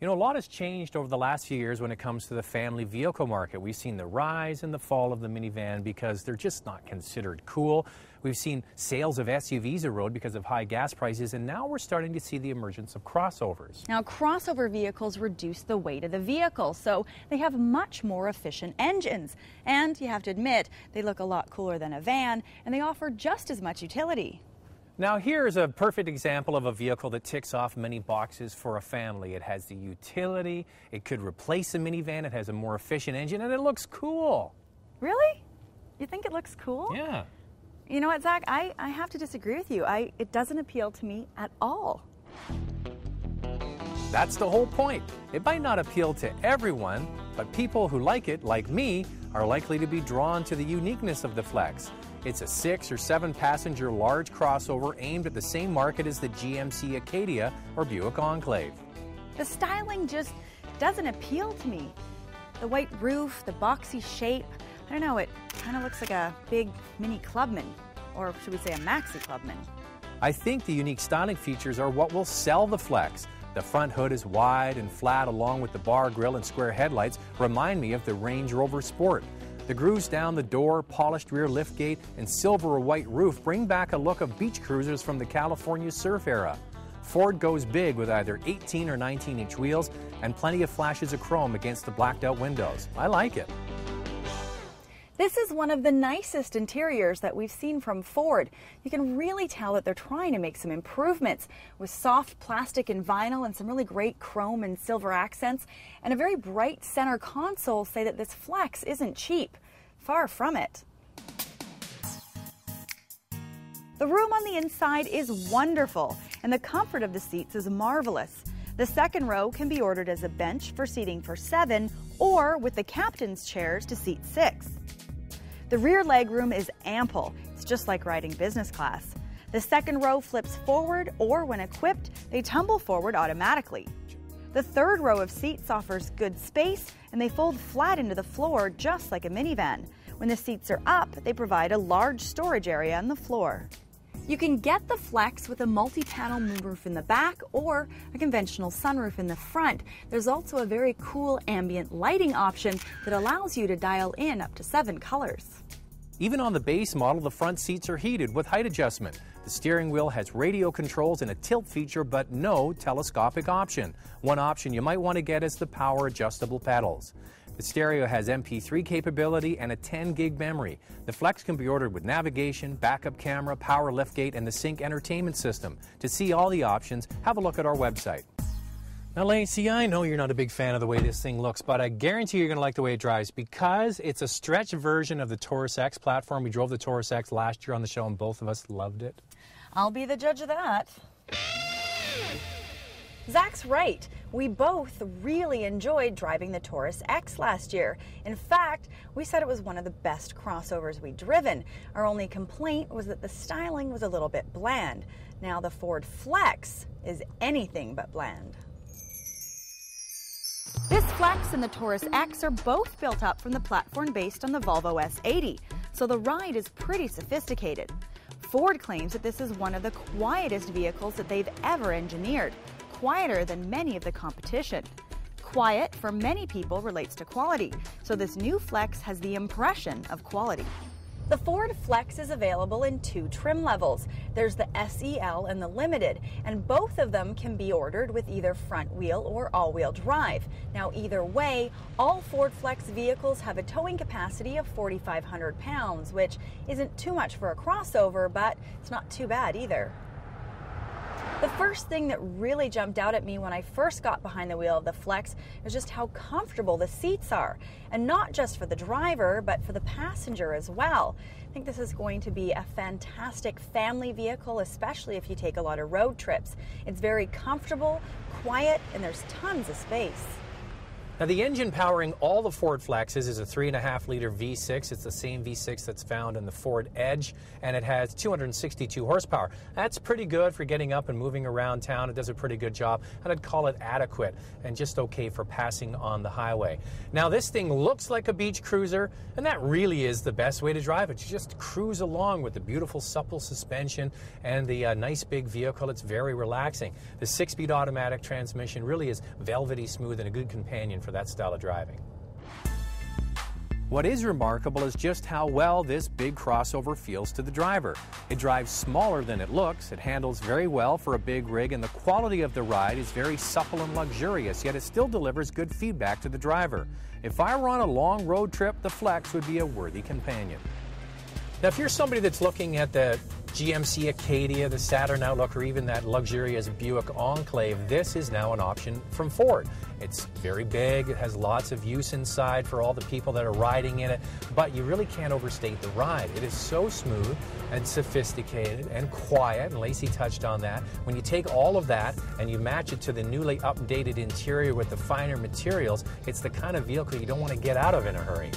You know, a lot has changed over the last few years when it comes to the family vehicle market. We've seen the rise and the fall of the minivan because they're just not considered cool. We've seen sales of SUVs erode because of high gas prices, and now we're starting to see the emergence of crossovers. Now, crossover vehicles reduce the weight of the vehicle, so they have much more efficient engines. And you have to admit, they look a lot cooler than a van, and they offer just as much utility. Now here's a perfect example of a vehicle that ticks off many boxes for a family. It has the utility, it could replace a minivan, it has a more efficient engine, and it looks cool. Really? You think it looks cool? Yeah. You know what, Zach? I have to disagree with you. It doesn't appeal to me at all. That's the whole point. It might not appeal to everyone, but people who like it, like me, are likely to be drawn to the uniqueness of the Flex. It's a 6 or 7 passenger large crossover aimed at the same market as the GMC Acadia or Buick Enclave. The styling just doesn't appeal to me. The white roof, the boxy shape, I don't know, it kind of looks like a big mini Clubman, or should we say a maxi Clubman. I think the unique styling features are what will sell the Flex. The front hood is wide and flat along with the bar grille and square headlights remind me of the Range Rover Sport. The grooves down the door, polished rear liftgate, and silver or white roof bring back a look of beach cruisers from the California surf era. Ford goes big with either 18 or 19-inch wheels and plenty of flashes of chrome against the blacked out windows. I like it. This is one of the nicest interiors that we've seen from Ford. You can really tell that they're trying to make some improvements with soft plastic and vinyl and some really great chrome and silver accents. And a very bright center console say that this Flex isn't cheap. Far from it. The room on the inside is wonderful and the comfort of the seats is marvelous. The second row can be ordered as a bench for seating for 7 or with the captain's chairs to seat 6. The rear legroom is ample. It's just like riding business class. The second row flips forward, or when equipped, they tumble forward automatically. The third row of seats offers good space, and they fold flat into the floor just like a minivan. When the seats are up, they provide a large storage area on the floor. You can get the Flex with a multi-panel moonroof in the back or a conventional sunroof in the front. There's also a very cool ambient lighting option that allows you to dial in up to 7 colors. Even on the base model, the front seats are heated with height adjustment. The steering wheel has radio controls and a tilt feature, but no telescopic option. One option you might want to get is the power adjustable pedals. The stereo has MP3 capability and a 10 gig memory. The Flex can be ordered with navigation, backup camera, power liftgate, and the Sync entertainment system. To see all the options, have a look at our website. Now, Lane, see, I know you're not a big fan of the way this thing looks, but I guarantee you're going to like the way it drives because it's a stretched version of the Taurus X platform. We drove the Taurus X last year on the show, and both of us loved it. I'll be the judge of that. Zach's right. We both really enjoyed driving the Taurus X last year. In fact, we said it was one of the best crossovers we'd driven. Our only complaint was that the styling was a little bit bland. Now the Ford Flex is anything but bland. This Flex and the Taurus X are both built up from the platform based on the Volvo S80, so the ride is pretty sophisticated. Ford claims that this is one of the quietest vehicles that they've ever engineered. Quieter than many of the competition. Quiet, for many people, relates to quality, so this new Flex has the impression of quality. The Ford Flex is available in 2 trim levels. There's the SEL and the Limited, and both of them can be ordered with either front wheel or all-wheel drive. Now, either way, all Ford Flex vehicles have a towing capacity of 4,500 pounds, which isn't too much for a crossover, but it's not too bad either. The first thing that really jumped out at me when I first got behind the wheel of the Flex is just how comfortable the seats are. And not just for the driver, but for the passenger as well. I think this is going to be a fantastic family vehicle, especially if you take a lot of road trips. It's very comfortable, quiet, and there's tons of space. Now, the engine powering all the Ford Flexes is a 3.5-liter V6. It's the same V6 that's found in the Ford Edge, and it has 262 horsepower. That's pretty good for getting up and moving around town. It does a pretty good job, and I'd call it adequate and just okay for passing on the highway. Now, this thing looks like a beach cruiser, and that really is the best way to drive it. You just cruise along with the beautiful supple suspension and the nice big vehicle. It's very relaxing. The 6-speed automatic transmission really is velvety smooth and a good companion for that style of driving. What is remarkable is just how well this big crossover feels to the driver. It drives smaller than it looks, it handles very well for a big rig, and the quality of the ride is very supple and luxurious, yet it still delivers good feedback to the driver. If I were on a long road trip, the Flex would be a worthy companion. Now, if you're somebody that's looking at the GMC Acadia, the Saturn Outlook, or even that luxurious Buick Enclave, this is now an option from Ford. It's very big, it has lots of use inside for all the people that are riding in it, but you really can't overstate the ride. It is so smooth and sophisticated and quiet, and Lacey touched on that. When you take all of that and you match it to the newly updated interior with the finer materials, it's the kind of vehicle you don't want to get out of in a hurry.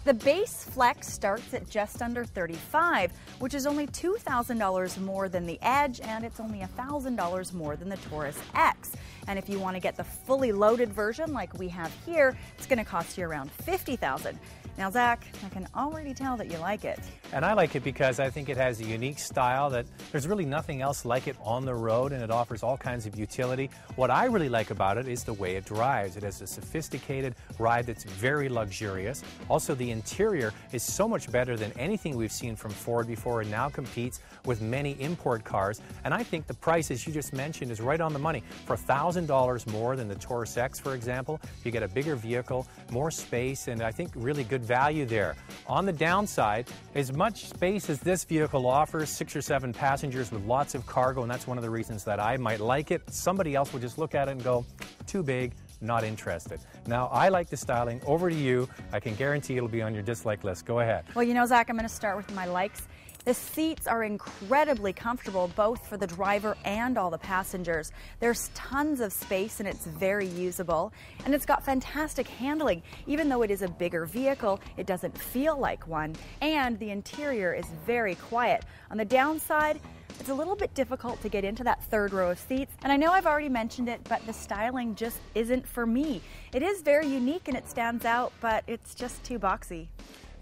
The base Flex starts at just under $35,000, which is only $2,000 more than the Edge, and it's only $1,000 more than the Taurus X. And if you want to get the fully loaded version like we have here, it's going to cost you around $50,000. Now, Zach, I can already tell that you like it. And I like it because I think it has a unique style that there's really nothing else like it on the road, and it offers all kinds of utility. What I really like about it is the way it drives. It has a sophisticated ride that's very luxurious. Also, the interior is so much better than anything we've seen from Ford before, and now competes with many import cars. And I think the price, as you just mentioned, is right on the money. For $1,000 more than the Taurus X, for example, you get a bigger vehicle, more space, and I think really good value there. On the downside, as much space as this vehicle offers, 6 or 7 passengers with lots of cargo, and that's one of the reasons that I might like it. Somebody else would just look at it and go, too big, not interested. Now, I like the styling. Over to you. I can guarantee it'll be on your dislike list. Go ahead. Well, you know, Zach, I'm going to start with my likes. The seats are incredibly comfortable, both for the driver and all the passengers. There's tons of space and it's very usable. And it's got fantastic handling. Even though it is a bigger vehicle, it doesn't feel like one. And the interior is very quiet. On the downside, it's a little bit difficult to get into that third row of seats. And I know I've already mentioned it, but the styling just isn't for me. It is very unique and it stands out, but it's just too boxy.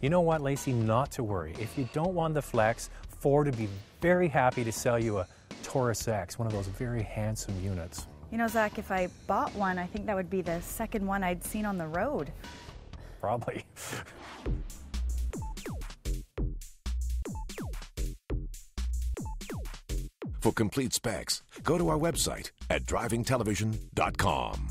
You know what, Lacey? Not to worry. If you don't want the Flex, Ford would be very happy to sell you a Taurus X, one of those very handsome units. You know, Zach, if I bought one, I think that would be the second one I'd seen on the road. Probably. For complete specs, go to our website at drivingtelevision.com.